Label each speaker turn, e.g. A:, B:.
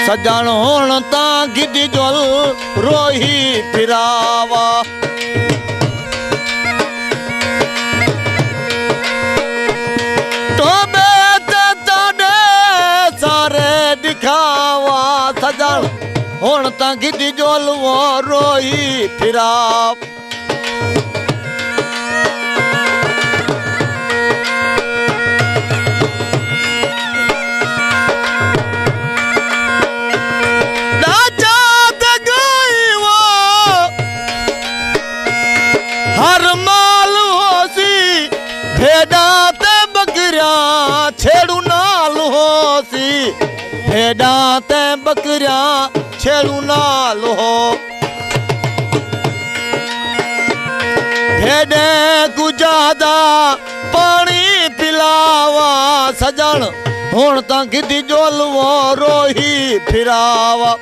A: सजण हुण तां गिदी जोल रोही फिरावा टोबे ते ताडे सारे दिखावा सजण हुण तां गिदी जोल वो रोही फिराव हर माल होसी भेड़ा ते बकरिया छेड़ू नाल होसी भेड़ा ते बकरिया छेड़ू नाल हो भेड़े को ज्यादा पानी पिलावा सजण हुण तां गिदी जोल वो रोही फिरावा